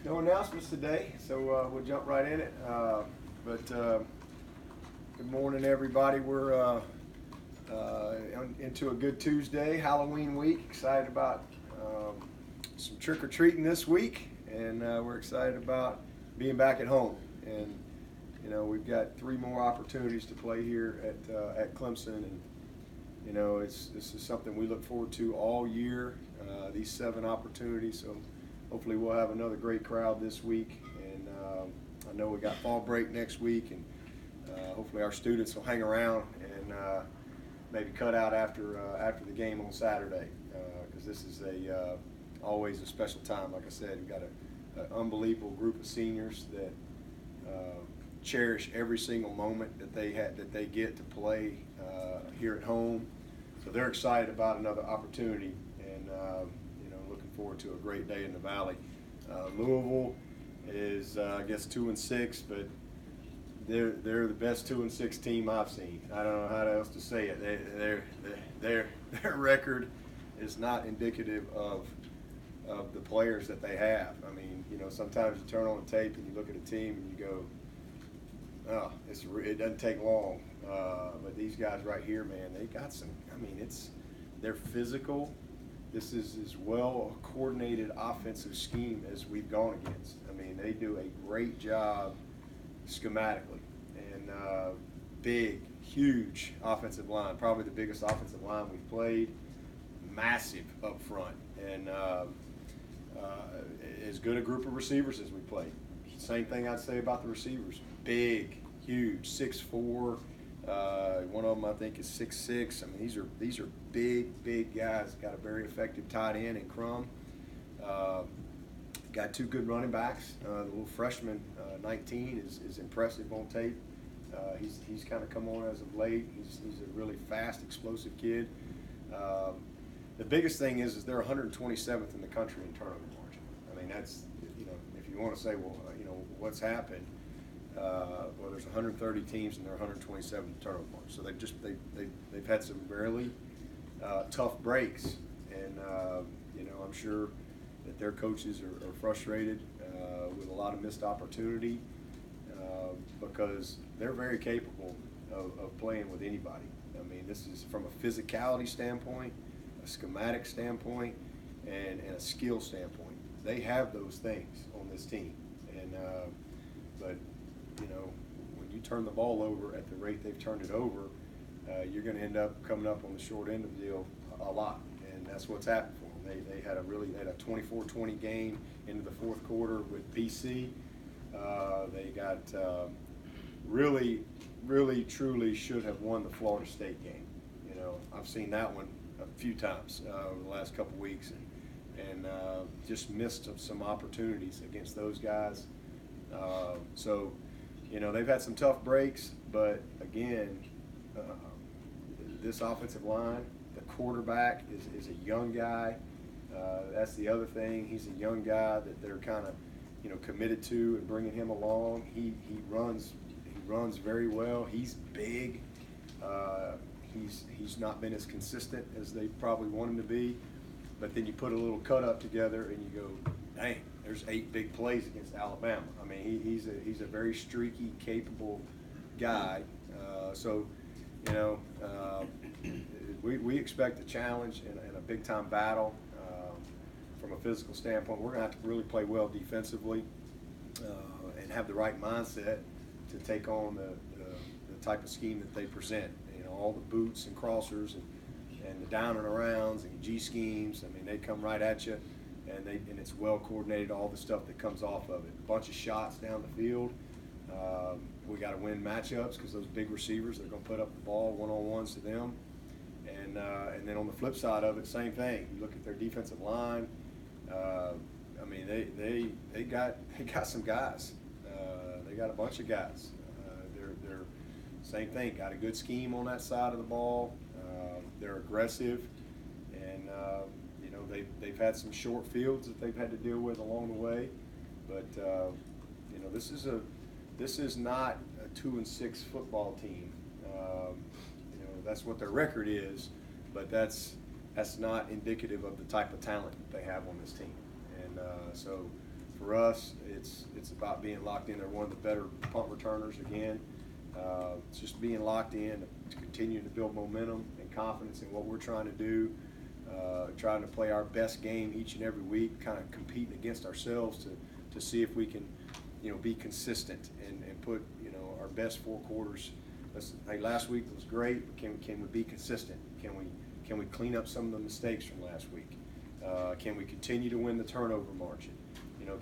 No announcements today, so we'll jump right in it. Good morning, everybody. We're into a good Tuesday, Halloween week. Excited about some trick-or-treating this week, and we're excited about being back at home. And you know, we've got 3 more opportunities to play here at Clemson, and you know, this is something we look forward to all year. These 7 opportunities, so hopefully we'll have another great crowd this week. And I know we got fall break next week, and hopefully our students will hang around and maybe cut out after the game on Saturday, because this is always a special time. Like I said, we've got an unbelievable group of seniors that cherish every single moment that they get to play here at home. So they're excited about another opportunity, and you know, looking forward to a great day in the Valley. Louisville is I guess 2-6, but they're the best 2-6 team I've seen. I don't know how else to say it. Their record is not indicative of the players that they have. I mean, you know, sometimes you turn on the tape and you look at a team and you go, oh, it doesn't take long. But these guys right here, man, they got some. I mean, they're physical. This is as well a coordinated offensive scheme as we've gone against. I mean, they do a great job schematically, and big, huge offensive line, probably the biggest offensive line we've played. Massive up front, and as good a group of receivers as we played. Same thing I'd say about the receivers. Big, huge, 6'4". One of them I think is 6'6". I mean, these are big guys. Got a very effective tight end in Crum. Got 2 good running backs. The little freshman, 19, is impressive on tape. He's kind of come on as of late. He's a really fast, explosive kid. The biggest thing is they're 127th in the country in turnover margin. I mean, that's, you know, if you want to say, well, you know, what's happened? Well, there's 130 teams and they're 127th in turnover margin. So they've had some really tough breaks, and you know, I'm sure that their coaches are frustrated with a lot of missed opportunity because they're very capable of playing with anybody. I mean, this is from a physicality standpoint, a schematic standpoint, and a skill standpoint. They have those things on this team, and but you know, when you turn the ball over at the rate they've turned it over, you're going to end up coming up on the short end of the deal a lot, and that's what's happened for them. They had a 24-20 game into the 4th quarter with BC. They got really truly should have won the Florida State game. You know, I've seen that one a few times over the last couple weeks, and just missed some opportunities against those guys. So, you know, they've had some tough breaks, but again, this offensive line, the quarterback is a young guy. That's the other thing. He's a young guy that they're kind of, you know, committed to and bringing him along. He runs very well. He's big. He's not been as consistent as they probably want him to be. But then you put a little cut up together and you go, dang, there's 8 big plays against Alabama. I mean, he's a very streaky, capable guy. So, you know, we expect a challenge and a big time battle from a physical standpoint. We're going to have to really play well defensively and have the right mindset to take on the type of scheme that they present. You know, all the boots and crossers and the down and arounds and G schemes. I mean, they come right at you, and it's well coordinated. All the stuff that comes off of it. A bunch of shots down the field. We got to win matchups because those big receivers, they're going to put up the ball one-on-ones to them. And then on the flip side of it, same thing. You look at their defensive line. I mean, they got some guys. They got a bunch of guys. They're same thing. Got a good scheme on that side of the ball. They're aggressive, and you know, they've had some short fields that they've had to deal with along the way. But you know, this is not a 2-6 football team. You know, that's what their record is, but that's not indicative of the type of talent that they have on this team. And so for us, it's about being locked in. They're one of the better punt returners again. It's just being locked in, to continue to build momentum and confidence in what we're trying to do, trying to play our best game each and every week, kind of competing against ourselves to see if we can, be consistent and put, our best 4 quarters. Hey, last week was great, but can we be consistent? Can we clean up some of the mistakes from last week? Can we continue to win the turnover margin?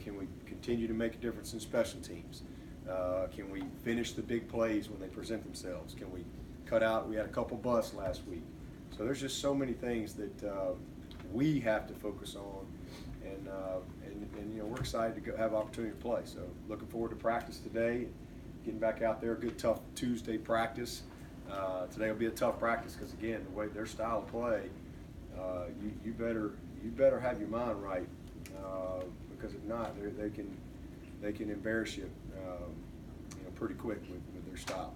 Can we continue to make a difference in special teams? Can we finish the big plays when they present themselves? Can we cut out? We had a couple busts last week. So there's just so many things that we have to focus on, and we're excited to have opportunity to play. So looking forward to practice today, getting back out there. Good tough Tuesday practice. Today will be a tough practice because again, the way their style of play, you better have your mind right, because if not, they can embarrass you, pretty quick with their style.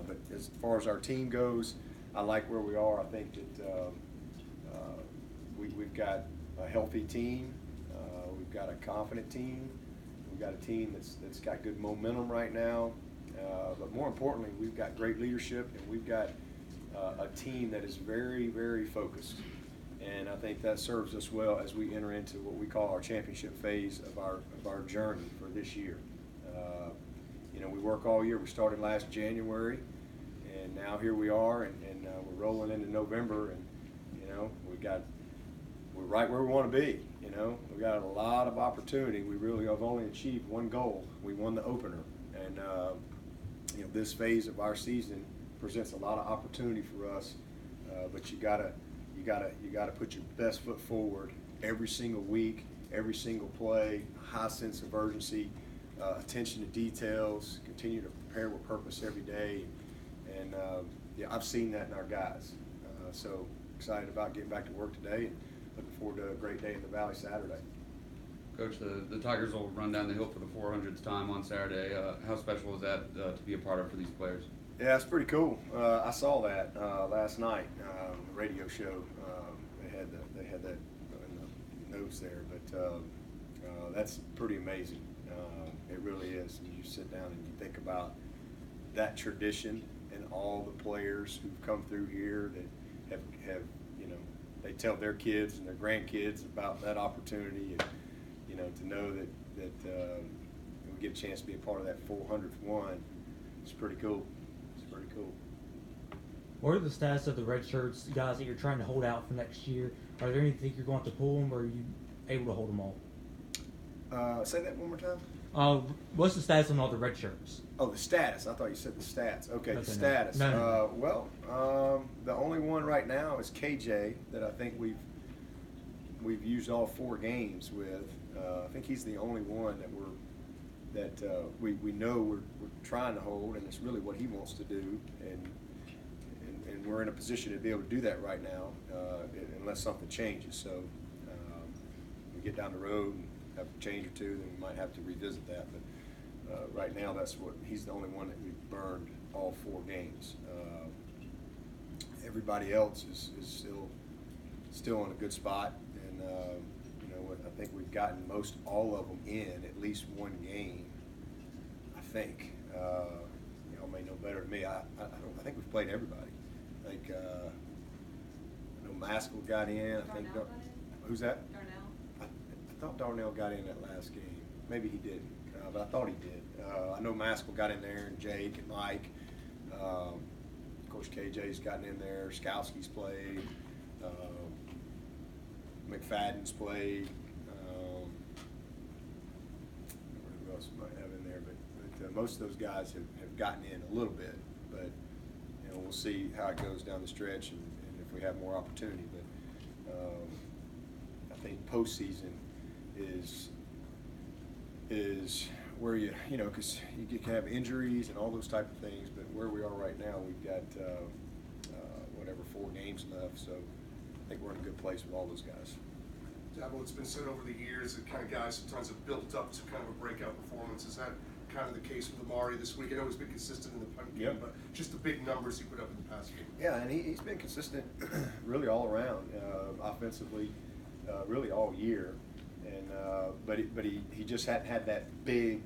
But as far as our team goes, I like where we are. I think that we've got a healthy team. We've got a confident team. We've got a team that's got good momentum right now. But more importantly, we've got great leadership, and we've got a team that is very, very focused. And I think that serves us well as we enter into what we call our championship phase of our journey for this year. We work all year. We started last January, and now here we are, and we're rolling into November, and we're right where we want to be. We got a lot of opportunity. We really have only achieved one goal. We won the opener, and this phase of our season presents a lot of opportunity for us. But you gotta put your best foot forward every single week, every single play. High sense of urgency, attention to details. Continue to prepare with purpose every day, and I've seen that in our guys. So excited about getting back to work today, and looking forward to a great day in the Valley Saturday. Coach, the Tigers will run down the hill for the 400th time on Saturday. How special is that to be a part of for these players? Yeah, it's pretty cool. I saw that last night, the radio show. They had that in the notes there, but that's pretty amazing. It really is. And you sit down and you think about that tradition and all the players who've come through here that have they tell their kids and their grandkids about that opportunity, and to know that we get a chance to be a part of that 400th one. It's pretty cool. It's pretty cool. What are the status of the red shirts, guys, that you're trying to hold out for next year? Are there anything you're going to pull them, or are you able to hold them all? Say that one more time. What's the status on all the red shirts? Oh, the status. I thought you said the stats. Okay, the no. status. No. Well, the only one right now is KJ that I think we've used all 4 games with. I think he's the only one that we know we're trying to hold, and it's really what he wants to do, and we're in a position to be able to do that right now, unless something changes. So we get down the road and have a change or two, then we might have to revisit that. But right now, he's the only one that we've burned all 4 games. Everybody else is still in a good spot, and I think we've gotten most all of them in at least one game. I think y'all may know better than me. I think we've played everybody. I think I know Maskell got in. I think who's that? Darnell. I thought Darnell got in that last game. Maybe he didn't, but I thought he did. I know Maskell got in there, and Jake and Mike. Of course, KJ's gotten in there. Skowski's played. McFadden's played. Who else might have in there? But most of those guys have gotten in a little bit. But we'll see how it goes down the stretch, and if we have more opportunity. But I think postseason is where because you can have injuries and all those type of things. But where we are right now, we've got 4 games left. So I think we're in a good place with all those guys. Dabo, it's been said over the years that kind of guys sometimes have built up to kind of a breakout performance. Is that kind of the case with Amari this week? I know he's been consistent in the punt game, but just the big numbers he put up in the past game. Yeah, and he's been consistent really all around, offensively, really all year. and but he just hadn't had that big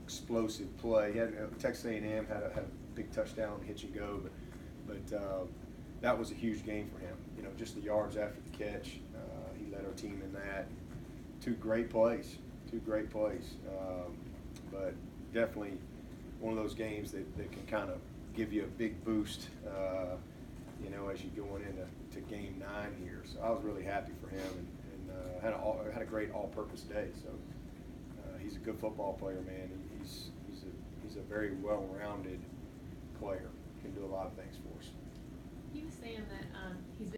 explosive play. He had Texas A&M had a big touchdown, hit and go, but that was a huge game for him. Just the yards after the catch. He led our team in that. Two great plays. But definitely one of those games that can kind of give you a big boost, as you're going into game 9 here. So I was really happy for him, and had a great all-purpose day. So he's a good football player, man. He's a very well-rounded player. Can do a lot of things for us. He was saying that he's been